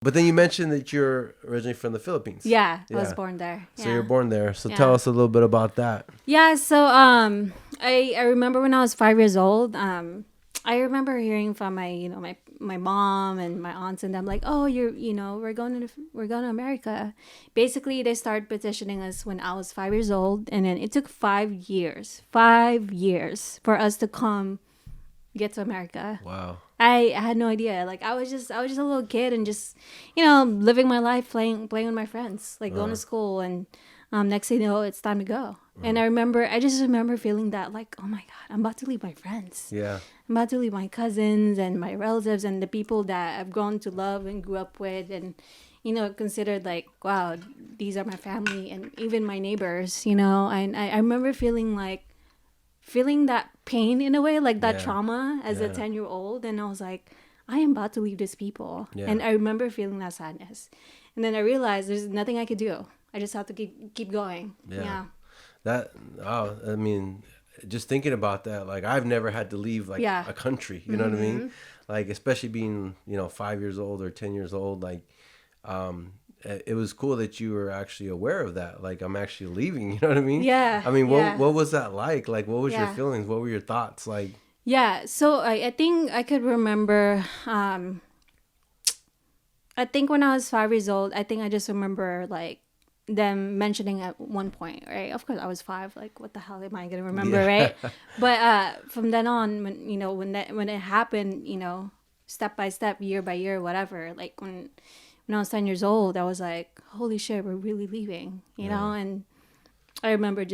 But then you mentioned that you're originally from the Philippines. Yeah, I was born there. So you're born there. So tell us a little bit about that. Yeah, so I remember when I was 5 years old, I remember hearing from my mom and my aunts and them like, oh, we're going to America. Basically, they started petitioning us when I was 5 years old, and then it took 5 years for us to get to America. Wow. I had no idea. Like I was just a little kid and just living my life, playing with my friends, like going to school, and next thing you know, it's time to go. And I just remember feeling that like, oh my God, I'm about to leave my friends. Yeah. I'm about to leave my cousins and my relatives and the people that I've grown to love and grew up with, and considered like, wow, these are my family and even my neighbors. And I remember feeling that pain in a way, like that trauma as a 10-year-old, and I was like, I am about to leave these people. And I remember feeling that sadness, and then I realized there's nothing I could do. I just have to keep going. I mean, just thinking about that, like I've never had to leave like a country, you know what I mean? Like especially being 5 years old or 10 years old, like it was cool that you were actually aware of that. Like, I'm actually leaving, you know what I mean? Yeah. I mean, what was that like? Like, what was your feelings? What were your thoughts? Like, yeah. So I think I could remember, I think when I was 5 years old, I think I just remember like them mentioning at one point, right? Of course I was 5, like what the hell am I going to remember, right? But from then on, when it happened, step by step, year by year, whatever, like when I was 10 years old, I was like, holy shit, we're really leaving, you know? And I remember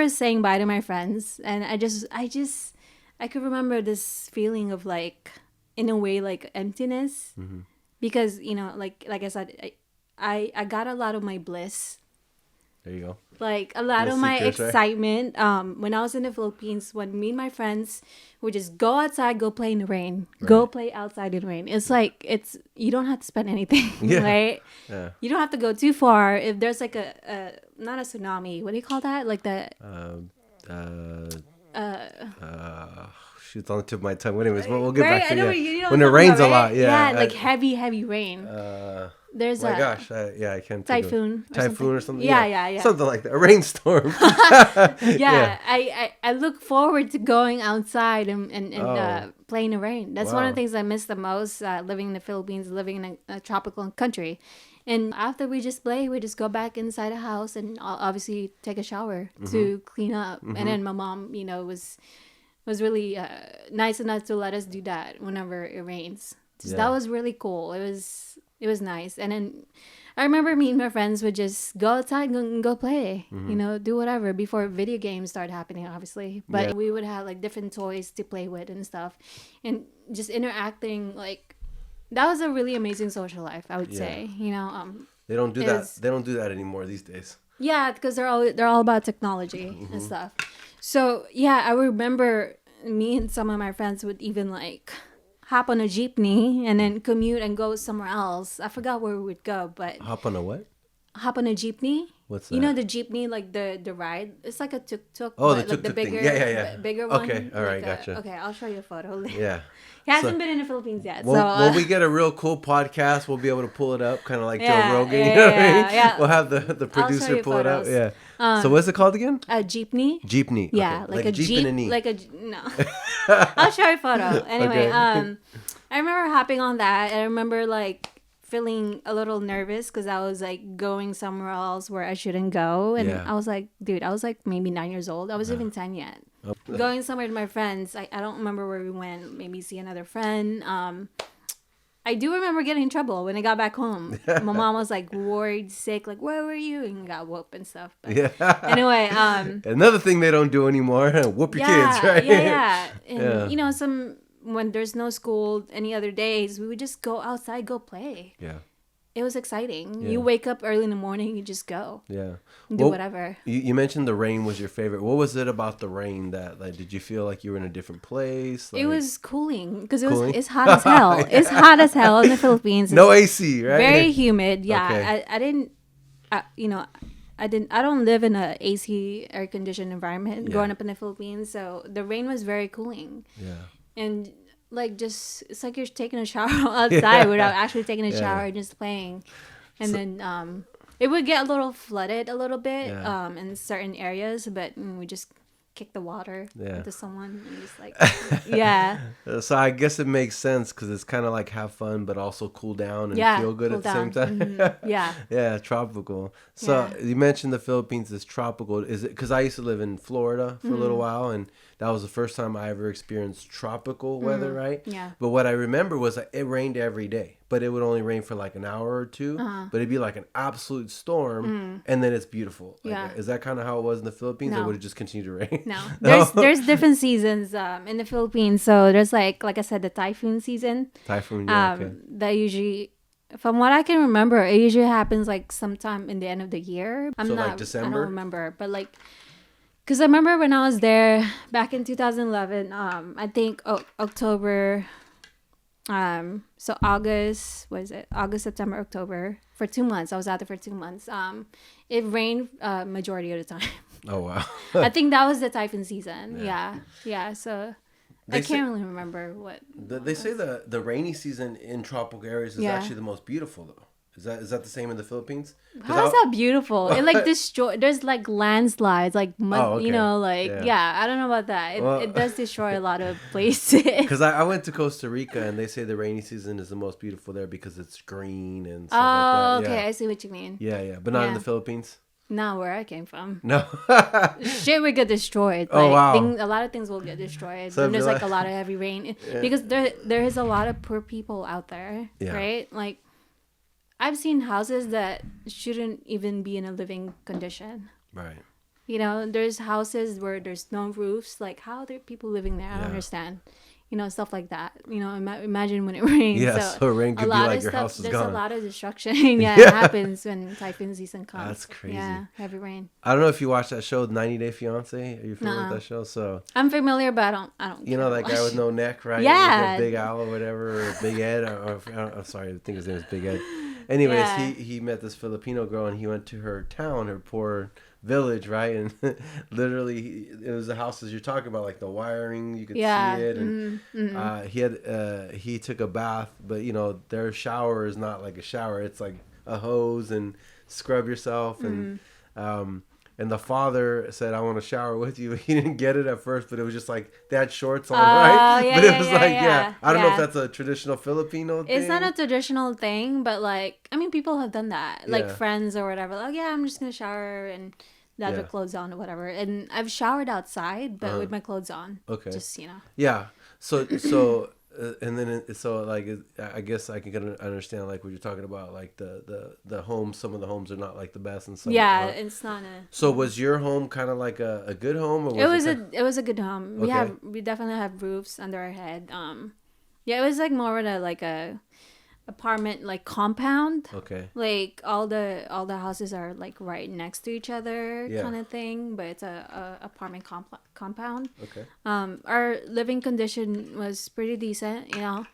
saying bye to my friends, and I could remember this feeling of like, in a way, like emptiness, because, like I said, I got a lot of my bliss. There you go. Like a lot of my secrets, excitement when I was in the Philippines, when me and my friends would just go outside, go play in the rain, go play outside in the rain. It's like, you don't have to spend anything, right? Yeah. You don't have to go too far. If there's like a not a tsunami, what do you call that? Like the shoot, it's on the tip of my tongue. Anyways, we'll get back to it. When it rains a lot, like heavy rain. There's I can't. Typhoon or something. Yeah. Something like that. A rainstorm. I look forward to going outside and playing in the rain. That's one of the things I miss the most, living in the Philippines, living in a tropical country. And after we just play, we just go back inside the house and obviously take a shower to clean up. And then my mom, was really nice enough to let us do that whenever it rains. So that was really cool. It was nice. And then I remember me and my friends would just go outside and go play, do whatever before video games started happening, obviously. But we would have like different toys to play with and stuff, and just interacting. Like, that was a really amazing social life, I would say. They don't do that. They don't do that anymore these days. Yeah, because they're all about technology and stuff. So yeah, I remember me and some of my friends would even like hop on a jeepney and then commute and go somewhere else. I forgot where we would go, but hop on a what? Hop on a jeepney. What's that? You know the jeepney, like the ride. It's like a tuk-tuk. Oh, but the like tuk-tuk the bigger, thing. bigger one. Okay, all right, gotcha. Okay, I'll show you a photo. Yeah. He hasn't been in the Philippines yet. When we get a real cool podcast, we'll be able to pull it up, kind of like Joe Rogan. You know what I mean? Yeah. We'll have the producer pull photos. it up. Yeah. So what's it called again? A jeepney. Jeepney. Yeah, okay. like a jeep. No. I'll show you a photo. Anyway, I remember hopping on that, and I remember like feeling a little nervous because I was like going somewhere else where I shouldn't go, and I was like, dude, I was like maybe 9 years old. I wasn't even 10 yet. Going somewhere with my friends. I don't remember where we went. Maybe see another friend. I do remember getting in trouble when I got back home. My mom was like worried, sick, like, where were you? And got whooped and stuff. But anyway. Another thing they don't do anymore, whoop your kids, right? Yeah. And, when there's no school any other days, we would just go outside, go play. Yeah. It was exciting. Yeah. You wake up early in the morning, you just go. Yeah. Do whatever. You mentioned the rain was your favorite. What was it about the rain that, like, did you feel like you were in a different place? Like, it was cooling because it's hot as hell. It's hot as hell in the Philippines. No AC, right? Very humid. Yeah. Okay. I don't live in a AC air conditioned environment growing up in the Philippines, so the rain was very cooling. Yeah. And like just it's like you're taking a shower outside without actually taking a shower and just playing. And then it would get a little flooded a little bit in certain areas, but we just kick the water into someone and just like So I guess it makes sense because it's kind of like have fun but also cool down and feel good at the same time. Tropical. So you mentioned the Philippines is tropical. Is it because I used to live in Florida for a little while, and that was the first time I ever experienced tropical weather, right? But what I remember was that it rained every day, but it would only rain for like an hour or two, but it'd be like an absolute storm, and then it's beautiful. Like, is that kind of how it was in the Philippines, or would it just continue to rain? No, there's different seasons in the Philippines. So there's like I said, the typhoon season. That usually, from what I can remember, it usually happens like sometime in the end of the year. Like December? I don't remember, but like, because I remember when I was there back in 2011, I think October, so August, what is it? August, September, October, for 2 months. I was out there for 2 months. It rained majority of the time. Oh, wow. I think that was the typhoon season. Yeah. So I can't really remember what. They say the rainy season in tropical areas is actually the most beautiful, though. Is that the same in the Philippines? How is that beautiful? It like there's like landslides, like mud, you know, like I don't know about that. It does destroy a lot of places. Because I went to Costa Rica and they say the rainy season is the most beautiful there because it's green and stuff like that. Okay, I see what you mean. Yeah, but not in the Philippines. Not where I came from. No. Shit would get destroyed. Like, a lot of things will get destroyed. So there's like a lot of heavy rain because there is a lot of poor people out there, right? Like, I've seen houses that shouldn't even be in a living condition. Right. You know, there's houses where there's no roofs. Like, how are there people living there? I don't understand. You know, stuff like that. You know, imagine when it rains. Yeah, so rain could be like your house is gone. There's a lot of destruction. It happens when typhoon season comes. That's crazy. Yeah, heavy rain. I don't know if you watched that show, 90 Day Fiancé. Are you familiar with that show? So I'm familiar, but I don't. You know that guy with no neck, right? Yeah. Big Al or whatever, or Big Ed. I'm sorry, I think his name is Big Ed. Anyways, he met this Filipino girl and he went to her town, her poor village, right? And literally it was the houses you're talking about, like the wiring, you could see it, and he took a bath, but you know their shower is not like a shower, it's like a hose and scrub yourself, and the father said, I want to shower with you. He didn't get it at first, but it was just like they had shorts on, right? Yeah, but it was I don't know if that's a traditional Filipino thing. It's not a traditional thing, but like, I mean, people have done that, like friends or whatever. Like, I'm just gonna shower and have the clothes on or whatever. And I've showered outside, but with my clothes on. Okay. Just, you know. Yeah. So and then I guess I can understand like what you're talking about, like the homes. Some of the homes are not like the best and stuff. Yeah, it's not a. So was your home kind of like a good home, or was it was a good home. We definitely have roofs under our head. It was like more of a apartment like compound. Okay. Like all the houses are like right next to each other, kind of thing, but it's a apartment compound. Okay. Our living condition was pretty decent, you know.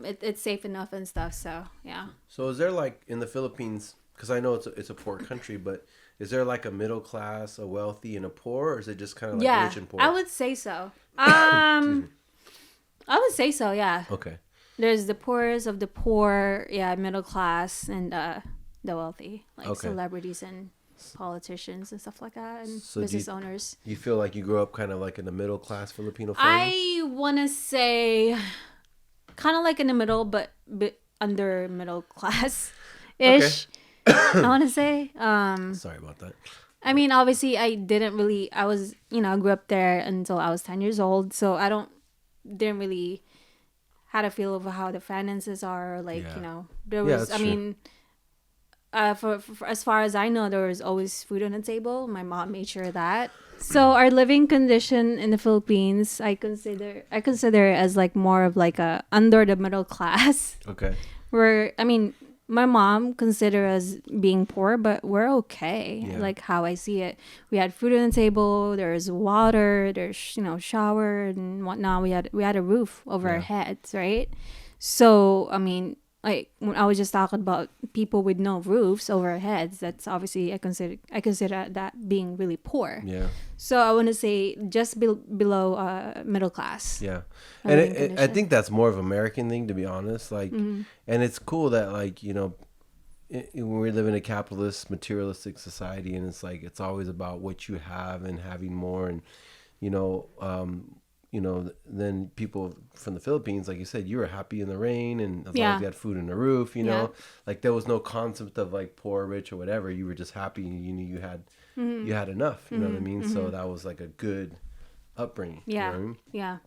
It's safe enough and stuff, so yeah. So is there like in the Philippines, because I know it's a poor country, but is there like a middle class, a wealthy, and a poor, or is it just kind of like rich and poor? I would say so. I would say so, yeah. Okay. There's the poorest of the poor, middle class, and the wealthy, like celebrities and politicians and stuff like that, and business owners. You feel like you grew up kind of like in a middle class Filipino family? I want to say kind of like in the middle, but under middle class ish. Okay. I want to say. Sorry about that. I mean, obviously, I grew up there until I was 10 years old, so didn't really had a feel of how the finances are, like, you know, there was, I mean, for as far as I know, there was always food on the table. My mom made sure of that. So our living condition in the Philippines, I consider it as like more of like a under the middle class. Okay. Where, I mean, my mom consider us being poor, but we're okay. Yeah. Like how I see it, we had food on the table. There's water. There's shower and whatnot. We had a roof over our heads, right? So I mean, like when I was just talking about people with no roofs over their heads, that's obviously I consider that being really poor. Yeah. So I want to say just below middle class. Yeah, and I think that's more of an American thing, to be honest. Like, and it's cool that, like, you know, when we live in a capitalist, materialistic society, and it's like it's always about what you have and having more, and you know, then people from the Philippines, like you said, you were happy in the rain, and as long as you had food on the roof, you know, like there was no concept of like poor, rich, or whatever. You were just happy, and you knew you had enough. You know what I mean? So that was like a good upbringing. Yeah, you know what I mean? Yeah.